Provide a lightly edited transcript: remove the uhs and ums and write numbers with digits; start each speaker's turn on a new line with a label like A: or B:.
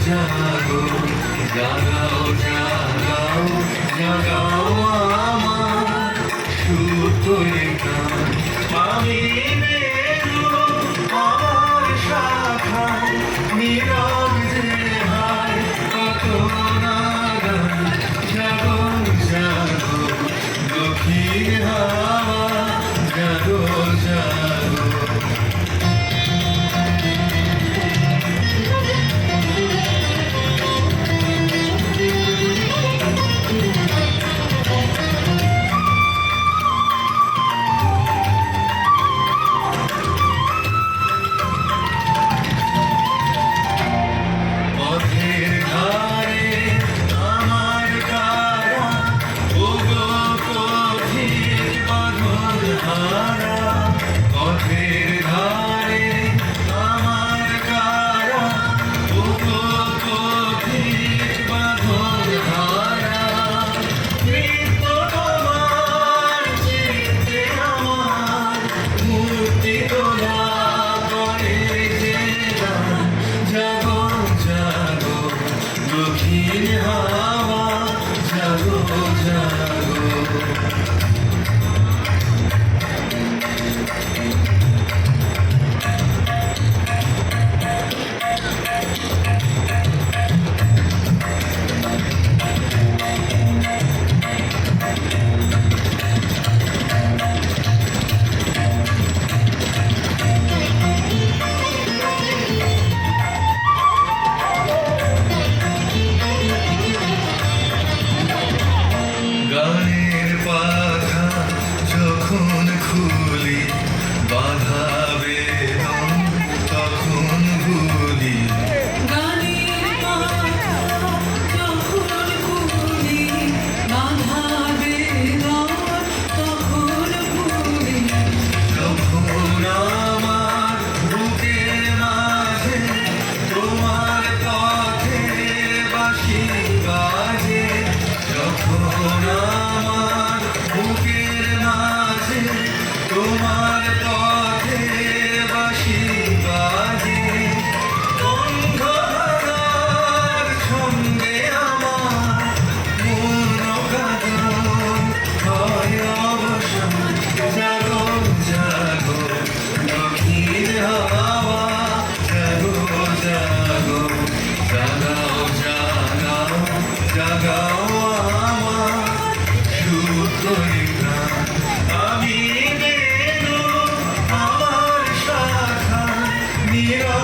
A: জাগো জাগাও জাগাও জাগাও আমার সুতোয় প্রাণ আমি মেরু আমার শাখায় নীরব যে হায় কত নাগান জাগো জাগো দক্ষিণ হাওয়া জাগো জাগো দক্ষিণ হাওয়া জাগো জাগো গানের পাখা যখন খুলি বাধা বেদন তখন ভুলি
B: গানের পাখা যখন খুলি বাধা বেদন তখন ভুলি
A: যখন আমার বুকের মাঝে তোমার পথে বাঁশি বাজে যখন আমার বুকের মাঝে তোমার পথে বাঁশি বাজে অন্ধকার সঙ্গে আমার মন কাঁদন হয় অবসান জাগো জাগো দক্ষিণ হাওয়া জাগো জাগো জাগাও জাগাও জাগাও আমার সুতোয় প্রাণ আমি মেরু আমার শাখায় নীরব